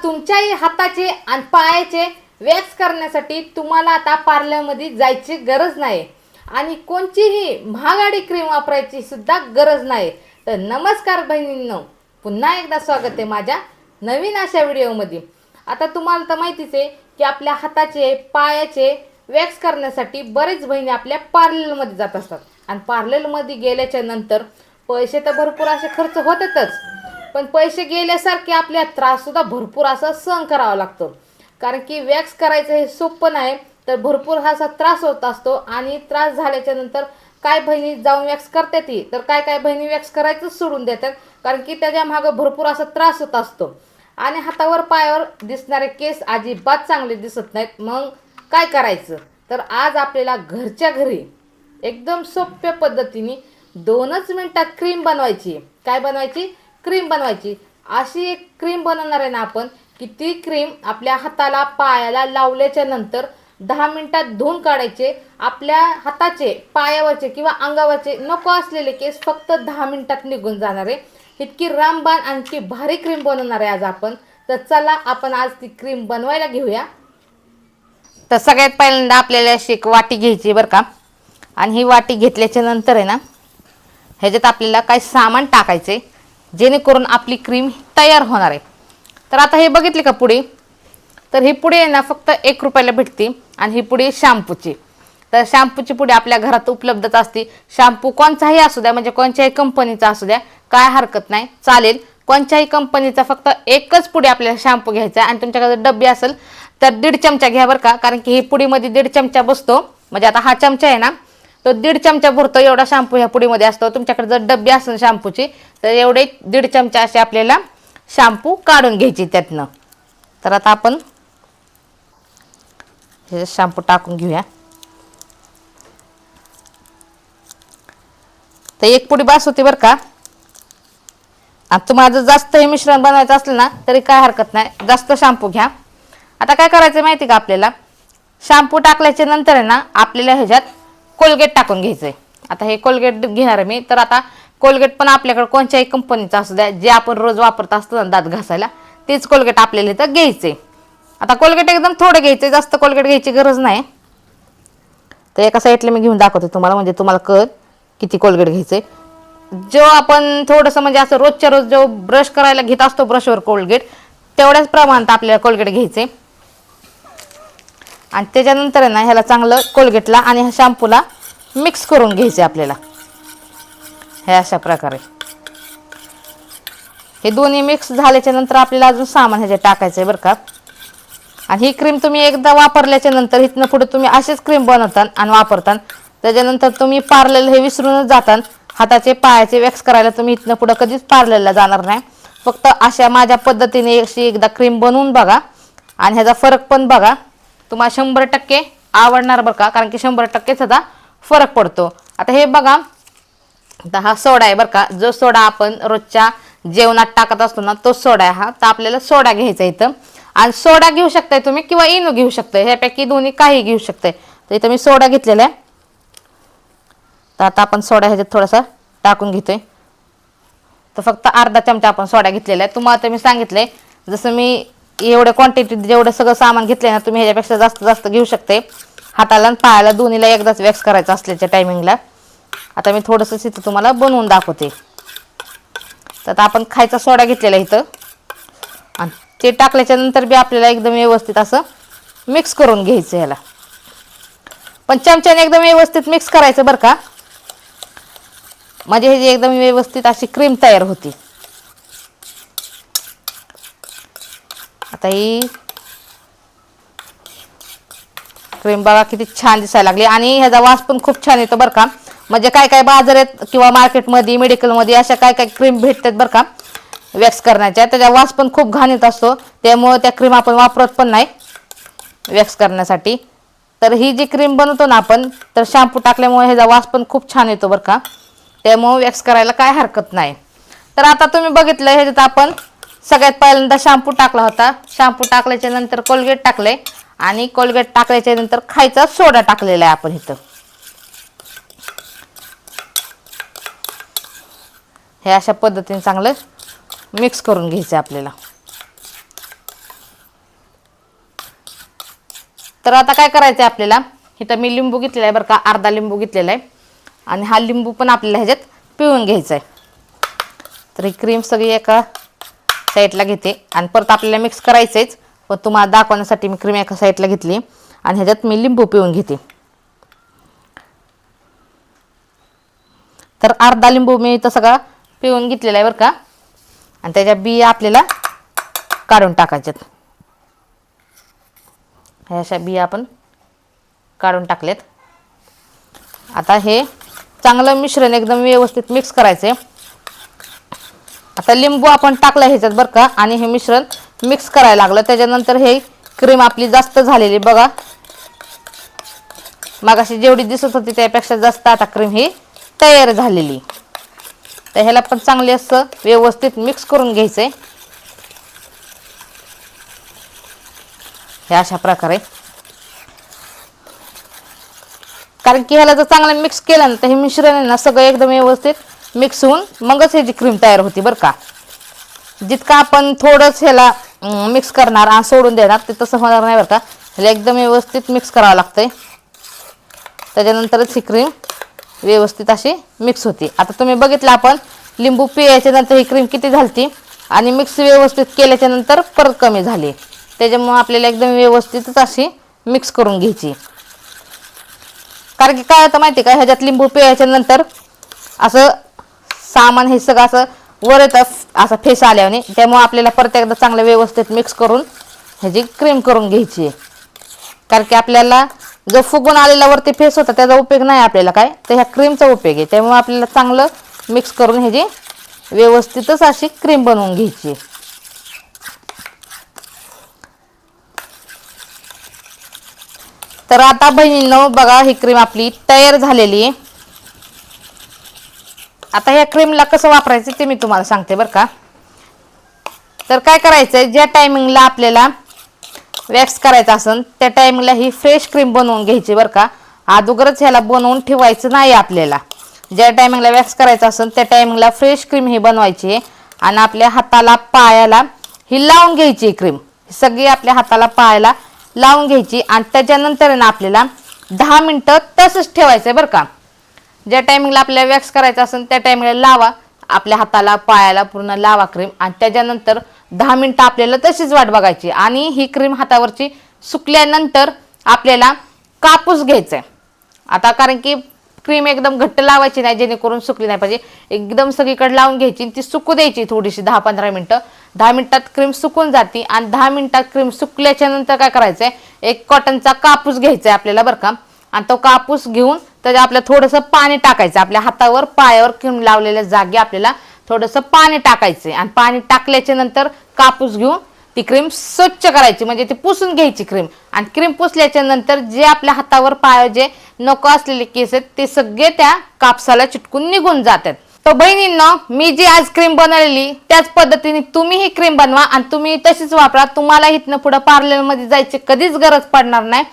तुमच्याही हाताचे आणि पायाचे वॅक्स करण्यासाठी तुम्हाला आता पार्लरमध्ये जायची गरज नाही आणि कोणतीही महागडी क्रीम वापरायची सुद्धा गरज नाही. तर नमस्कार बहिणींनो, पुन्हा एकदा स्वागत आहे माझ्या नवीन अशा व्हिडिओमध्ये. आता तुम्हाला तर माहितीच आहे की आपल्या हाताचे पायाचे वॅक्स करण्यासाठी बरेच बहिणी आपल्या पार्लरमध्ये जात असतात आणि पार्लरमध्ये गेल्याच्या नंतर पैसे तर भरपूर असे खर्च होतातच, पण पैसे गेल्यासारखे आपल्या त्राससुद्धा भरपूर असा सहन करावा लागतो. कारण की वॅक्स करायचं हे सोपं नाही, तर भरपूर असा त्रास होत असतो. आणि त्रास झाल्याच्या नंतर काय बहिणी जाऊन वॅक्स करतात ती, तर काय बहिणी वॅक्स करायचंच सोडून देतात, कारण की त्याच्या मागं भरपूर असा त्रास होत असतो आणि हातावर पायावर दिसणारे केस अजिबात चांगले दिसत नाहीत. मग काय करायचं? तर आज आपल्याला घरच्या घरी एकदम सोप्या पद्धतीने 2च मिनिटात क्रीम बनवायची. काय बनवायची? क्रीम बनवायची. अशी एक क्रीम बनवणार आहे ना आपण, की ती क्रीम आपल्या हाताला पायाला लावल्याच्या नंतर 10 मिनिटात धुवून काढायचे. आपल्या हाताचे पायावरचे किंवा अंगावरचे नको असलेले केस फक्त 10 मिनिटात निघून जाणार आहे. इतकी रामबाण आणखी भारी क्रीम बनवणार आहे आज आपण. तर चला आपण आज ती क्रीम बनवायला घेऊया. तर सगळ्यात पहिल्यांदा आपल्याला अशी एक वाटी घ्यायची बरं का, आणि ही वाटी घेतल्याच्या नंतर आहे ना, ह्याच्यात आपल्याला काही सामान टाकायचे जेणेकरून आपली क्रीम तयार होणार आहे. तर आता हे बघितली का पुडी, तर ही पुडी आहे ना फक्त 1 रुपयाला भेटते आणि ही पुडी शॅम्पूची. तर शॅम्पूची पुडी आपल्या घरात उपलब्धच असते. शॅम्पू कोणताही असू द्या, म्हणजे कोणत्याही कंपनीचा असू द्या, काय हरकत नाही, चालेल. कोणत्याही कंपनीचा फक्त एकच पुडी आपल्याला शॅम्पू घ्यायचा आणि तुमच्याकडे डब्बी असेल तर 1.5 चमचा घ्या बरं का, कारण की ही पुडीमध्ये 1.5 चमचा बसतो. म्हणजे आता हा चमचा आहे ना, तो 1.5 चमचा भरतो एवढा शॅम्पू ह्या पुडीमध्ये असतो. तुमच्याकडे जर डब्बी असेल शॅम्पूची तर एवढे 1.5 चमचा असे आपल्याला शॅम्पू काढून घ्यायची त्यातनं. तर आता आपण हे शॅम्पू टाकून घेऊया. तर 1 पुडी बास होती बरं का. आणि तुम्हाला जर जास्त हे मिश्रण बनवायचं असलं ना तरी काय हरकत नाही, जास्त शॅम्पू घ्या. आता काय करायचं माहिती का, आपल्याला शॅम्पू टाकल्याच्या नंतर आहे ना आपल्याला ह्याच्यात कोलगेट टाकून घ्यायचं आहे. आता हे कोलगेट घेणार आहे मी. तर आता कोलगेट पण आपल्याकडे कोणत्याही कंपनीचं असू द्या, जे आपण रोज वापरत असतो ना दात घासायला, तेच कोलगेट आपल्याला इथं घ्यायचे. आता कोलगेट एकदम थोडे घ्यायचे, जास्त कोलगेट घ्यायची गरज नाही. तर एका साईडला मी घेऊन दाखवते तुम्हाला, म्हणजे तुम्हाला कळत किती कोलगेट घ्यायचे. जो आपण थोडंसं म्हणजे असं रोजच्या रोज जो ब्रश करायला घेत असतो ब्रशवर कोलगेट, तेवढ्याच प्रमाणात आपल्याला कोलगेट घ्यायचे. आणि त्याच्यानंतर आहे ना ह्याला चांगलं कोलगेटला आणि ह्या शॅम्पूला मिक्स करून घ्यायचे आपल्याला. हे अशा प्रकारे हे दोन्ही मिक्स झाल्याच्या नंतर आपल्याला अजून सामान ह्याच्यात टाकायचं आहे बरं का. आणि ही क्रीम तुम्ही एकदा वापरल्याच्या नंतर इथनं पुढे तुम्ही अशीच क्रीम बनवता आणि वापरता. त्याच्यानंतर तुम्ही पार्लरला हे विसरूनच जाता. हाताचे पायाचे वॅक्स करायला तुम्ही इथनं पुढं कधीच पार्लरला जाणार नाही. फक्त अशा माझ्या पद्धतीने अशी एकदा क्रीम बनवून बघा आणि ह्याचा फरक पण बघा. तुम्हाला 100% आवडणार बरं का, कारण की 100% ह्याचा फरक पडतो. आता हे बघा, आता हा सोडा आहे बरं का, जो सोडा आपण रोजच्या जेवणात टाकत असतो ना, तो सोडा आहे हा. तर आपल्याला सोडा घ्यायचा इथं. आणि सोडा घेऊ शकताय तुम्ही किंवा इनो घेऊ शकताय, ह्यापैकी दोन्ही काही घेऊ शकताय. तर इथं मी सोडा घेतलेला आहे. तर आता आपण सोडा ह्याच्यात थोडासा टाकून घेतोय. तर फक्त अर्धा चमचा आपण सोडा घेतलेला आहे. तुम्हाला तर मी सांगितलंय, जसं मी एवढ्या क्वांटिटीत जेवढं सगळं सामान घेतलंय ना, तुम्ही ह्याच्यापेक्षा जास्त घेऊ शकते. हाताला आणि पायाला दोन्हीला एकदाच वॅक्स करायचं असल्याच्या टायमिंगला. आता मी थोडंसं इथं तुम्हाला बनवून दाखवते. तर आता आपण खायचा सोडा घेतलेला इथं, आणि ते टाकल्याच्या नंतर बी आपल्याला एकदम व्यवस्थित असं मिक्स करून घ्यायचं ह्याला. पण चमच्याने एकदम व्यवस्थित मिक्स करायचं बरं का, म्हणजे ह्याची एकदम व्यवस्थित अशी क्रीम तयार होती. आता ही क्रीम बघा किती छान दिसायला लागली आणि ह्याचा वास पण खूप छान येतो बरं का. म्हणजे काय बाजारात किंवा मार्केटमध्ये मेडिकलमध्ये अशा काय क्रीम भेटतात बरं का वॅक्स करण्याच्या, त्याचा वास पण खूप घाण येत असतो. त्यामुळे त्या क्रीम आपण वापरत पण नाही वॅक्स करण्यासाठी. तर ही जी क्रीम बनवतो ना आपण, तर शॅम्पू टाकल्यामुळे ह्याचा वास पण खूप छान येतो बरं का. त्यामुळे वॅक्स करायला काय हरकत नाही. तर आता तुम्ही बघितलं, ह्याच्यात आपण सगळ्यात पहिल्यांदा शॅम्पू टाकला होता. शॅम्पू टाकल्याच्या नंतर कोलगेट टाकले आणि कोलगेट टाकल्याच्या नंतर खायचा सोडा टाकलेला आहे आपण इथं. हे अशा पद्धतीने चांगलं मिक्स करून घ्यायचं आपल्याला. तर आता काय करायचं आहे आपल्याला, इथं मी लिंबू घेतलेला आहे बरं का, अर्धा लिंबू घेतलेला आहे आणि हा लिंबू पण आपल्याला ह्याच्यात पिळून घ्यायचा आहे. तर ही क्रीम सगळी एका साईडला घेते आणि परत आपल्याला मिक्स करायचंच, पण तुम्हाला दाखवण्यासाठी मी क्रीम एका साईडला घेतली आणि ह्याच्यात मी लिंबू पिळून घेते. तर अर्धा लिंबू मी इथं सगळा पिळून घेतलेला आहे बरं का, आणि त्याच्या बिया आपल्याला काढून टाकायच्यात. ह्या अशा बिया आपण काढून टाकलेत. आता हे चांगलं मिश्रण एकदम व्यवस्थित मिक्स करायचं आहे. आता लिंबू आपण टाकलं ह्याच्यात बरं का, आणि हे मिश्रण मिक्स करायला लागलं. त्याच्यानंतर हे क्रीम आपली जास्त झालेली बघा, मगाशी जेवढी दिसत होती त्यापेक्षा जास्त आता क्रीम ही तयार झालेली. तर ह्याला पण चांगले असं व्यवस्थित मिक्स करून घ्यायचंय. हे अशा प्रकारे, कारण की ह्याला जर चांगलं मिक्स केलं ना तर हे मिश्रण आहे ना सगळं एकदम व्यवस्थित मिक्स होऊन मगच ह्याची क्रीम तयार होती बरं का. जितका आपण थोडंच ह्याला मिक्स करणार आणि सोडून देणार ते तसं होणार नाही बरं का. ह्याला एकदम व्यवस्थित मिक्स करावं लागतंय, त्याच्यानंतरच ही क्रीम व्यवस्थित अशी मिक्स होती. आता तुम्ही बघितलं आपण लिंबू पिळ्याच्या नंतर ही क्रीम किती झाली आणि मिक्स व्यवस्थित केल्याच्या नंतर परत कमी झाली. त्याच्यामुळे आपल्याला एकदम व्यवस्थितच अशी मिक्स करून घ्यायची. कारण की काय होतं माहिती का, ह्याच्यात लिंबू पिळ्याच्या नंतर असं सामान हे सगळं असं वर येतं असा फेस आल्याने, त्यामुळे आपल्याला परत एकदा चांगलं व्यवस्थित मिक्स करून ह्याची क्रीम करून घ्यायची. कारण की आपल्याला जो फुगून आलेला वरती फेस होता त्याचा उपयोग नाही आपल्याला काय, तर ह्या क्रीमचा उपयोग आहे. त्यामुळे आपल्याला चांगलं मिक्स करून ह्याची व्यवस्थितच अशी क्रीम बनवून घ्यायची. तर आता बहिणींनो बघा, ही क्रीम आपली तयार झालेली आहे. आता ह्या क्रीमला कसं वापरायचं ते मी तुम्हाला सांगते बरं का. तर काय करायचंय, ज्या टायमिंगला आपल्याला वॅक्स करायचं असेल त्या टायमिंगला ही फ्रेश क्रीम बनवून घ्यायची बरं का. अगोदरच ह्याला बनवून ठेवायचं नाही आपल्याला. ज्या टायमिंगला वॅक्स करायचं असेल त्या टायमिंगला फ्रेश क्रीम ही बनवायची आणि आपल्या हाताला पायाला ही लावून घ्यायची क्रीम. सगळी आपल्या हाताला पायाला लावून घ्यायची आणि त्याच्यानंतर ना आपल्याला 10 मिनटं तसंच ठेवायचं बरं का. ज्या टायमिंगला आपल्याला वॅक्स करायचं असेल त्या टायमिंगला लावा, आपल्या हाताला पायाला पूर्ण लावा क्रीम आणि त्याच्यानंतर 10 मिनटं आपल्याला तशीच वाट बघायची. आणि ही क्रीम हातावरची सुकल्यानंतर आपल्याला कापूस घ्यायचा आहे. आता कारण की क्रीम एकदम घट्ट लावायची नाही जेणेकरून सुकली नाही पाहिजे, एकदम सगळीकडे लावून घ्यायची, ती सुकू द्यायची थोडीशी 10-15 मिनटं. 10 मिनिटात क्रीम सुकून जाते आणि 10 मिनिटात क्रीम सुकल्याच्या नंतर काय करायचं आहे, एक कॉटनचा कापूस घ्यायचा आहे आपल्याला बरं का. आणि तो कापूस घेऊन त्याच्या आपल्याला थोडंसं पाणी टाकायचं. आपल्या हातावर पायावर क्रीम लावलेल्या जागी आपल्याला थोडंसं पाणी टाकायचं आणि पाणी टाकल्याच्या नंतर कापूस घेऊन ती क्रीम स्वच्छ करायची, म्हणजे ती पुसून घ्यायची क्रीम. आणि क्रीम पुसल्याच्या नंतर जे आपल्या हातावर पायावर जे नको असलेले केस आहेत ते सगळे त्या कापसाला चिटकून निघून जातात. तर बहिणींनो, मी जी आज क्रीम बनवलेली त्याच पद्धतीने तुम्ही ही क्रीम बनवा आणि तुम्ही तशीच वापरा. तुम्हाला इथनं पुढं पार्लरमध्ये जायची कधीच गरज पडणार नाही.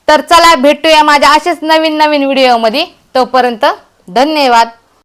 तर चला भेटूया माझ्या असेच नवीन नवीन व्हिडिओमध्ये. तोपर्यंत धन्यवाद.